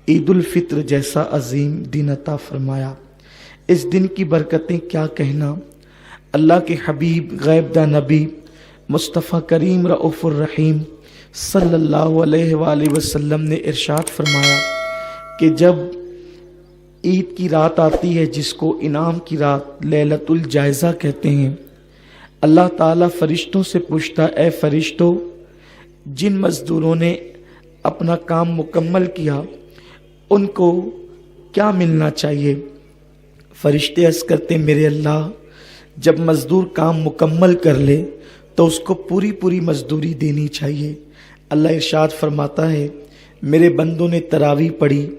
ईद उल फित्र जैसा अजीम दिन अता फरमाया। इस दिन की बरकतें क्या कहना। अल्लाह के हबीब गैब दा नबी मुस्तफ़ा करीम रऊफ़ुर रहीम सल्लल्लाहु अलैहि वसल्लम ने इरशाद फरमाया कि जब ईद की रात आती है, जिसको इनाम की रात लैलतुल जायज़ा कहते हैं, अल्लाह ताला फरिश्तों से पूछता, ए फरिश्तों, जिन मज़दूरों ने अपना काम मुकम्मल किया उनको क्या मिलना चाहिए। फरिश्ते अर्ज़ करते, मेरे अल्लाह, जब मज़दूर काम मुकम्मल कर ले तो उसको पूरी पूरी मजदूरी देनी चाहिए। अल्लाह इरशाद फरमाता है, मेरे बंदों ने तरावी पढ़ी,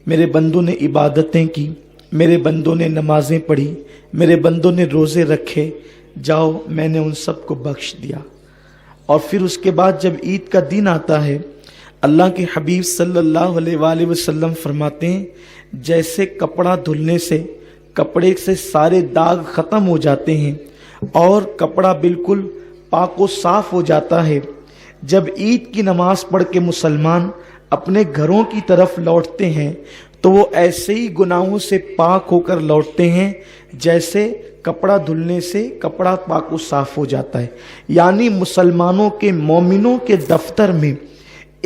मेरे बंदों ने इबादतें की, मेरे बंदों ने नमाजें पढ़ी, मेरे बंदों ने रोज़े रखे, जाओ मैंने उन सब को बख्श दिया। और फिर उसके बाद जब ईद का दिन आता है, अल्लाह के हबीब सल्लल्लाहु अलैहि वसल्लम फरमाते हैं, जैसे कपड़ा धुलने से कपड़े से सारे दाग ख़त्म हो जाते हैं और कपड़ा बिल्कुल पाक व साफ हो जाता है, जब ईद की नमाज पढ़ के मुसलमान अपने घरों की तरफ लौटते हैं तो वो ऐसे ही गुनाहों से पाक होकर लौटते हैं जैसे कपड़ा धुलने से कपड़ा पाक व साफ हो जाता है। यानी मुसलमानों के, मोमिनों के दफ्तर में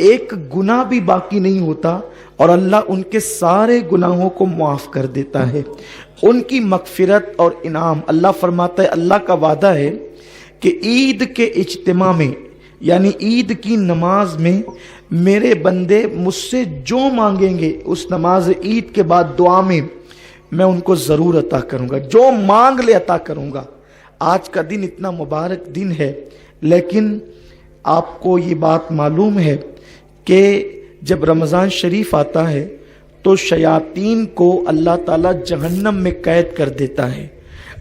एक गुनाह भी बाकी नहीं होता और अल्लाह उनके सारे गुनाहों को माफ़ कर देता है। उनकी मगफिरत और इनाम, अल्लाह फरमाता है, अल्लाह का वादा है कि ईद के इज्तिमा में, यानी ईद की नमाज में, मेरे बंदे मुझसे जो मांगेंगे उस नमाज ईद के बाद दुआ में मैं उनको ज़रूर अता करूँगा, जो मांग ले अता करूँगा। आज का दिन इतना मुबारक दिन है, लेकिन आपको ये बात मालूम है कि जब रमज़ान शरीफ आता है तो शयातीन को अल्लाह ताला जहन्नम में कैद कर देता है,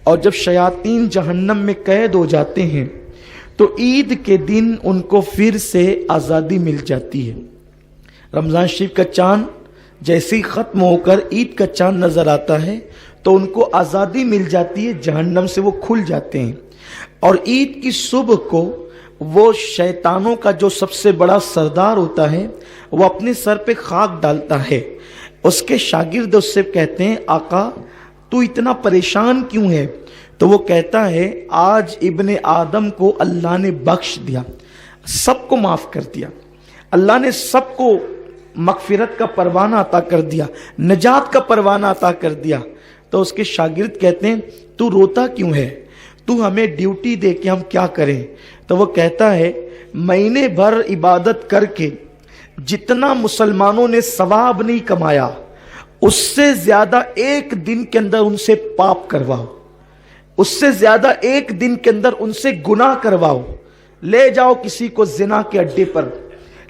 और जब शयातीन जहन्नम में कैद हो जाते हैं तो ईद के दिन उनको फिर से आज़ादी मिल जाती है। रमज़ान शरीफ का चाँद जैसे ही ख़त्म होकर ईद का चाँद नज़र आता है तो उनको आज़ादी मिल जाती है, जहन्नम से वो खुल जाते हैं। और ईद की सुबह को वो शैतानों का जो सबसे बड़ा सरदार होता है वो अपने सर पे खाक डालता है। उसके शागिर्द उससे कहते हैं, आका तू इतना परेशान क्यों है। तो वो कहता है, आज इब्ने आदम को अल्लाह ने बख्श दिया, सबको माफ़ कर दिया, अल्लाह ने सबको मगफिरत का परवाना अता कर दिया, नजात का परवाना अता कर दिया। तो उसके शागिर्द कहते हैं, तू रोता क्यों है, तू हमें ड्यूटी दे के हम क्या करें। तो वो कहता है, महीने भर इबादत करके जितना मुसलमानों ने सवाब नहीं कमाया उससे ज़्यादा एक दिन के अंदर उनसे पाप करवाओ, उससे ज़्यादा एक दिन के अंदर उनसे गुनाह करवाओ। ले जाओ किसी को जिना के अड्डे पर,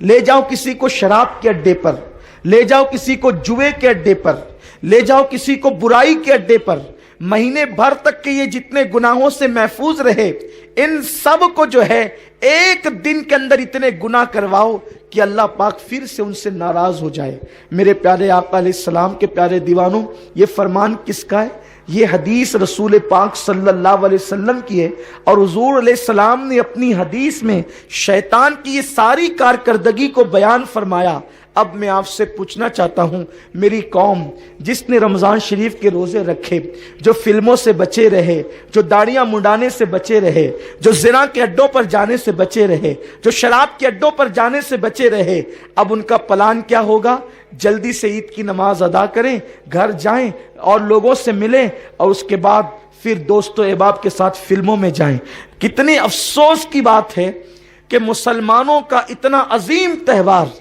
ले जाओ किसी को शराब के अड्डे पर, ले जाओ किसी को जुए के अड्डे पर, ले जाओ किसी को बुराई के अड्डे पर। महीने भर तक के ये जितने गुनाहों से महफूज रहे, इन सब को जो है एक दिन के अंदर इतने गुनाह करवाओ कि अल्लाह पाक फिर से उनसे नाराज हो जाए। मेरे प्यारे आका अलैहिस्सलाम के प्यारे दीवानों, ये फरमान किसका है? ये हदीस रसूल पाक सल्लल्लाहु अलैहि वसल्लम की है। और हुजूर अलैहिस्सलाम ने अपनी हदीस में शैतान की ये सारी कारकर्दगी को बयान फरमाया। अब मैं आपसे पूछना चाहता हूँ, मेरी कौम जिसने रमज़ान शरीफ के रोज़े रखे, जो फिल्मों से बचे रहे, जो दाढ़ियाँ मुंडाने से बचे रहे, जो ज़िना के अड्डों पर जाने से बचे रहे, जो शराब के अड्डों पर जाने से बचे रहे, अब उनका प्लान क्या होगा? जल्दी से ईद की नमाज अदा करें, घर जाएं और लोगों से मिलें, और उसके बाद फिर दोस्तों अहबाब के साथ फिल्मों में जाएं। कितनी अफसोस की बात है कि मुसलमानों का इतना अजीम त्यौहार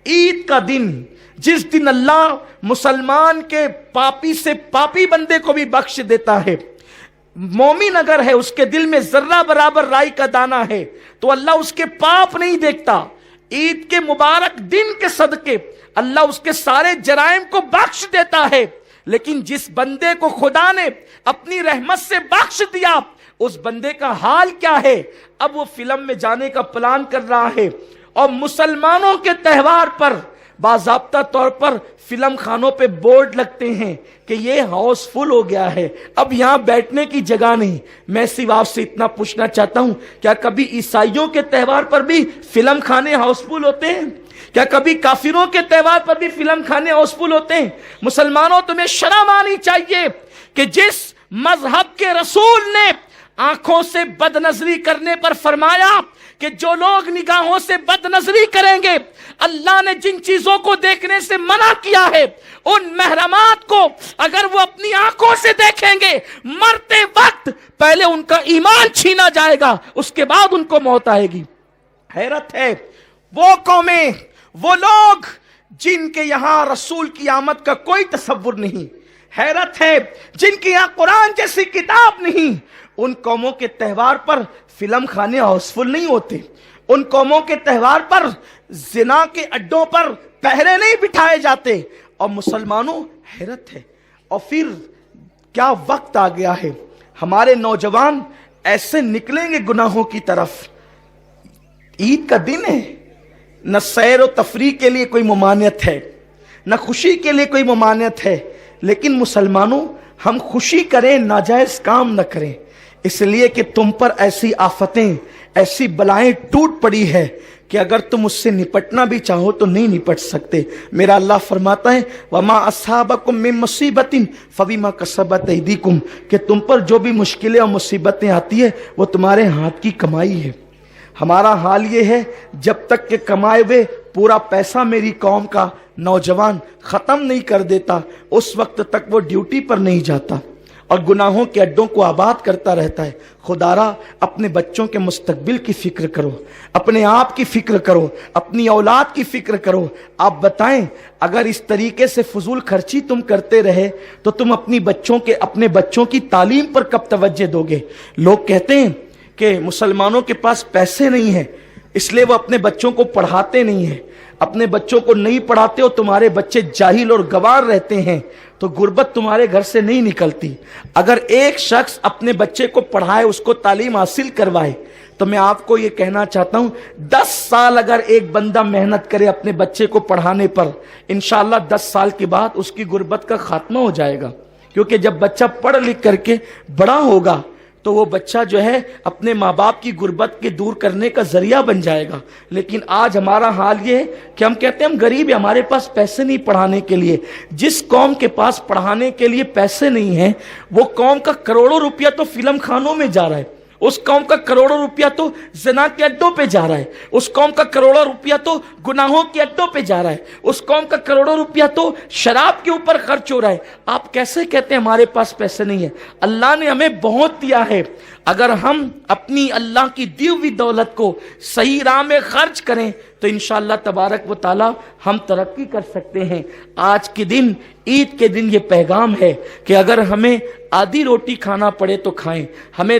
ईद का दिन, जिस दिन अल्लाह मुसलमान के पापी से पापी बंदे को भी बख्श देता है, मोमिन अगर है उसके दिल में जर्रा बराबर राई का दाना है तो अल्लाह उसके पाप नहीं देखता। ईद के मुबारक दिन के सदके अल्लाह उसके सारे जराइम को बख्श देता है। लेकिन जिस बंदे को खुदा ने अपनी रहमत से बख्श दिया, उस बंदे का हाल क्या है? अब वो फिल्म में जाने का प्लान कर रहा है और मुसलमानों के त्यौहार पर बाज़ाब्ता तौर पर फिल्म खानों पे बोर्ड लगते हैं कि ये हाउसफुल हो गया है, अब यहाँ बैठने की जगह नहीं। मैं सिर्फ आपसे इतना पूछना चाहता हूँ, क्या कभी ईसाइयों के त्यौहार पर भी फिल्म खाने हाउसफुल होते हैं? क्या कभी काफिरों के त्योहार पर भी फिल्म खाने हाउसफुल होते हैं? मुसलमानों, तुम्हें शर्म आनी चाहिए कि जिस मजहब के रसूल ने आंखों से बदनजरी करने पर फरमाया कि जो लोग निगाहों से बदनजरी करेंगे, अल्लाह ने जिन चीजों को देखने से मना किया है, उन महरमात को अगर वो अपनी आंखों से देखेंगे, मरते वक्त पहले उनका ईमान छीना जाएगा, उसके बाद उनको मौत आएगी। हैरत है वो कौमें, वो लोग जिनके यहां रसूल की आमद का कोई तसव्वुर नहीं। हैरत है जिनके यहां कुरान जैसी किताब नहीं। उन कौमों के त्यौहार पर फिल्म खाने हाउसफुल नहीं होते। उन कौमों के त्यौहार पर जिना के अड्डों पर पहरे नहीं बिठाए जाते। और मुसलमानों, हैरत है। और फिर क्या वक्त आ गया है, हमारे नौजवान ऐसे निकलेंगे गुनाहों की तरफ। ईद का दिन है, न सैर और तफरीह के लिए कोई ममानियत है, न खुशी के लिए कोई ममानियत है। लेकिन मुसलमानों, हम खुशी करें, नाजायज काम न करें, इसलिए कि तुम पर ऐसी आफतें, ऐसी बलाएं टूट पड़ी है कि अगर तुम उससे निपटना भी चाहो तो नहीं निपट सकते। मेरा अल्लाह फरमाता है, वमा अस्साबकुम मिन मुसीबतिन फबिमा कसबत ऐदीकुम, कि तुम पर जो भी मुश्किलें और मुसीबतें आती है वो तुम्हारे हाथ की कमाई है। हमारा हाल ये है, जब तक के कमाए हुए पूरा पैसा मेरी कौम का नौजवान खत्म नहीं कर देता, उस वक्त तक वो ड्यूटी पर नहीं जाता और गुनाहों के अड्डों को आबाद करता रहता है। खुदारा, अपने बच्चों के मुस्तकबिल की फिक्र करो, अपने आप की फिक्र करो, अपनी औलाद की फिक्र करो। आप बताएं, अगर इस तरीके से फजूल खर्ची तुम करते रहे तो तुम अपने बच्चों की तालीम पर कब तवज्जो दोगे? लोग कहते हैं कि मुसलमानों के पास पैसे नहीं है, इसलिए वो अपने बच्चों को पढ़ाते नहीं है। अपने बच्चों को नहीं पढ़ाते हो, तुम्हारे बच्चे जाहिल और गवार रहते हैं, तो गुर्बत तुम्हारे घर से नहीं निकलती। अगर एक शख्स अपने बच्चे को पढ़ाए, उसको तालीम हासिल करवाए, तो मैं आपको ये कहना चाहता हूं, 10 साल अगर एक बंदा मेहनत करे अपने बच्चे को पढ़ाने पर, इंशाअल्लाह 10 साल के बाद उसकी गुर्बत का खात्मा हो जाएगा। क्योंकि जब बच्चा पढ़ लिख करके बड़ा होगा तो वो बच्चा जो है अपने माँ बाप की गुर्बत के दूर करने का जरिया बन जाएगा। लेकिन आज हमारा हाल ये है कि हम कहते हैं हम गरीब हैं, हमारे पास पैसे नहीं पढ़ाने के लिए। जिस कौम के पास पढ़ाने के लिए पैसे नहीं है, वो कौम का करोड़ों रुपया तो फिल्म खानों में जा रहा है, उस कौम का करोड़ों रुपया तो ज़िना के अड्डों पे जा रहा है, उस कौम का करोड़ों रुपया तो गुनाहों के अड्डों पे जा रहा है, उस कौम का करोड़ों रुपया तो शराब के ऊपर खर्च हो रहा है। आप कैसे कहते हैं हमारे पास पैसे नहीं है? अल्लाह ने हमें बहुत दिया है। अगर हम अपनी अल्लाह की दी हुई दौलत को सही राह में खर्च करें तो इंशाअल्लाह तबारक व तआला हम तरक्की कर सकते हैं। आज के दिन, ईद के दिन, ये पैगाम है कि अगर हमें आधी रोटी खाना पड़े तो खाएं, हमें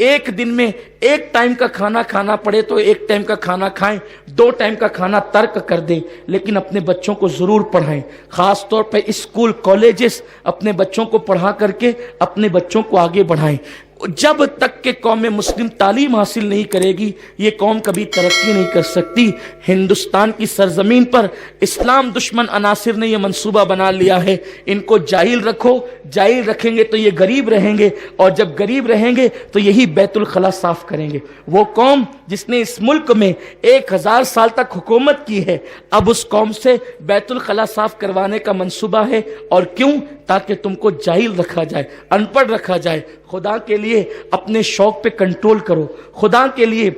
एक दिन में एक टाइम का खाना खाना पड़े तो एक टाइम का खाना खाएं, 2 टाइम का खाना तर्क कर दें, लेकिन अपने बच्चों को जरूर पढ़ाएं। खास तौर पे स्कूल, कॉलेजेस, अपने बच्चों को पढ़ा करके अपने बच्चों को आगे बढ़ाएं। जब तक के कौम मुस्लिम तालीम हासिल नहीं करेगी, ये कौम कभी तरक्की नहीं कर सकती। हिंदुस्तान की सरजमीन पर इस्लाम दुश्मन अनासिर ने यह मंसूबा बना लिया है, इनको जाहिल रखो, जाहिल रखेंगे तो ये गरीब रहेंगे, और जब गरीब रहेंगे तो यही बैतुल खला साफ करेंगे। वो कौम जिसने इस मुल्क में 1000 साल तक हुकूमत की है, अब उस कौम से बैतुल खला साफ करवाने का मंसूबा है। और क्यों? ताकि तुमको जाहिल रखा जाए, अनपढ़ रखा जाए। खुदा के लिए अपने शौक पे कंट्रोल करो, खुदा के लिए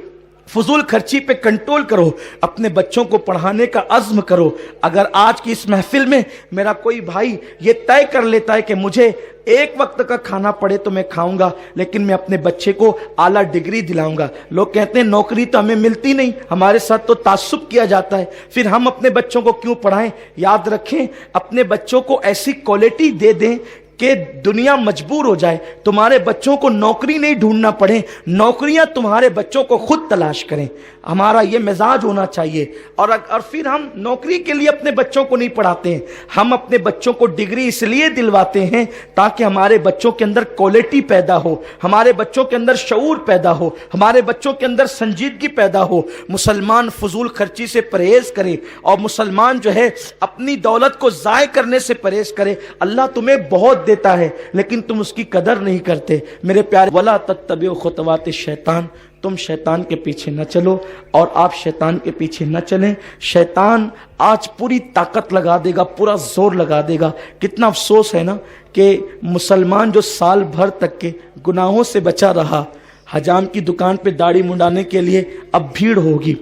फजूल खर्ची पे कंट्रोल करो, अपने बच्चों को पढ़ाने का अज़्म करो। अगर आज की इस महफिल में मेरा कोई भाई ये तय कर लेता है कि मुझे एक वक्त का खाना पड़े तो मैं खाऊंगा, लेकिन मैं अपने बच्चे को आला डिग्री दिलाऊंगा। लोग कहते हैं नौकरी तो हमें मिलती नहीं, हमारे साथ तो तासुब किया जाता है, फिर हम अपने बच्चों को क्यों पढ़ाएं? याद रखें, अपने बच्चों को ऐसी क्वालिटी दे दें कि दुनिया मजबूर हो जाए, तुम्हारे बच्चों को नौकरी नहीं ढूंढना पड़े, नौकरियां तुम्हारे बच्चों को खुद तलाश करें। हमारा ये मिजाज होना चाहिए। और फिर हम नौकरी के लिए अपने बच्चों को नहीं पढ़ाते हैं, हम अपने बच्चों को डिग्री इसलिए दिलवाते हैं ताकि हमारे बच्चों के अंदर क्वालिटी पैदा हो, हमारे बच्चों के अंदर शऊर पैदा हो, हमारे बच्चों के अंदर संजीदगी पैदा हो। मुसलमान फजूल खर्ची से परहेज करे और मुसलमान जो है अपनी दौलत को ज़ाय करने से परहेज करे। अल्लाह तुम्हें बहुत देता है लेकिन तुम उसकी कदर नहीं करते। मेरे प्यारे, वला तत्तबिउ खुतवात शैतान, तुम शैतान के पीछे न चलो और आप शैतान के पीछे न चलें। शैतान आज पूरी ताकत लगा देगा, पूरा जोर लगा देगा। कितना अफसोस है ना कि मुसलमान जो साल भर तक के गुनाहों से बचा रहा, हजाम की दुकान पे दाढ़ी मुंडाने के लिए अब भीड़ होगी,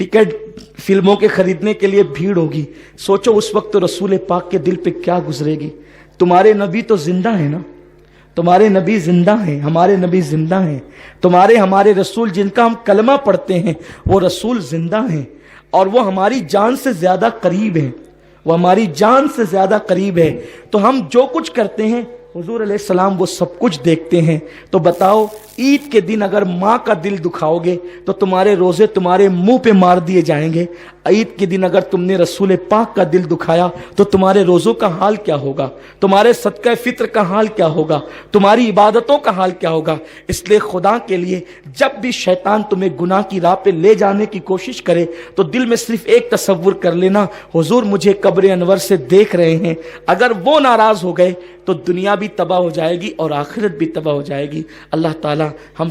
टिकट फिल्मों के खरीदने के लिए भीड़ होगी। सोचो उस वक्त तो रसूल पाक के दिल पे क्या गुजरेगी। तुम्हारे नबी तो जिंदा है ना, तुम्हारे नबी जिंदा हैं, हमारे नबी जिंदा हैं। तुम्हारे हमारे रसूल जिनका हम कलमा पढ़ते हैं वो रसूल जिंदा हैं और वो हमारी जान से ज्यादा करीब हैं, वो हमारी जान से ज्यादा करीब है। तो हम जो कुछ करते हैं हुजूर अलैहिस्सलाम वो सब कुछ देखते हैं। तो बताओ ईद के दिन अगर माँ का दिल दुखाओगे तो तुम्हारे रोजे तुम्हारे मुंह पे मार दिए जाएंगे। ईद के दिन अगर तुमने रसूल पाक का दिल दुखाया तो तुम्हारे रोजों का हाल क्या होगा, तुम्हारे सदका फित्र का हाल क्या होगा, तुम्हारी इबादतों का हाल क्या होगा। इसलिए खुदा के लिए जब भी शैतान तुम्हें गुनाह की राह पे ले जाने की कोशिश करे तो दिल में सिर्फ एक तसव्वुर कर लेना, हुजूर मुझे कब्र अनवर से देख रहे हैं। अगर वो नाराज हो गए तो दुनिया भी तबाह हो जाएगी और आखिरत भी तबाह हो जाएगी। अल्लाह ताला हम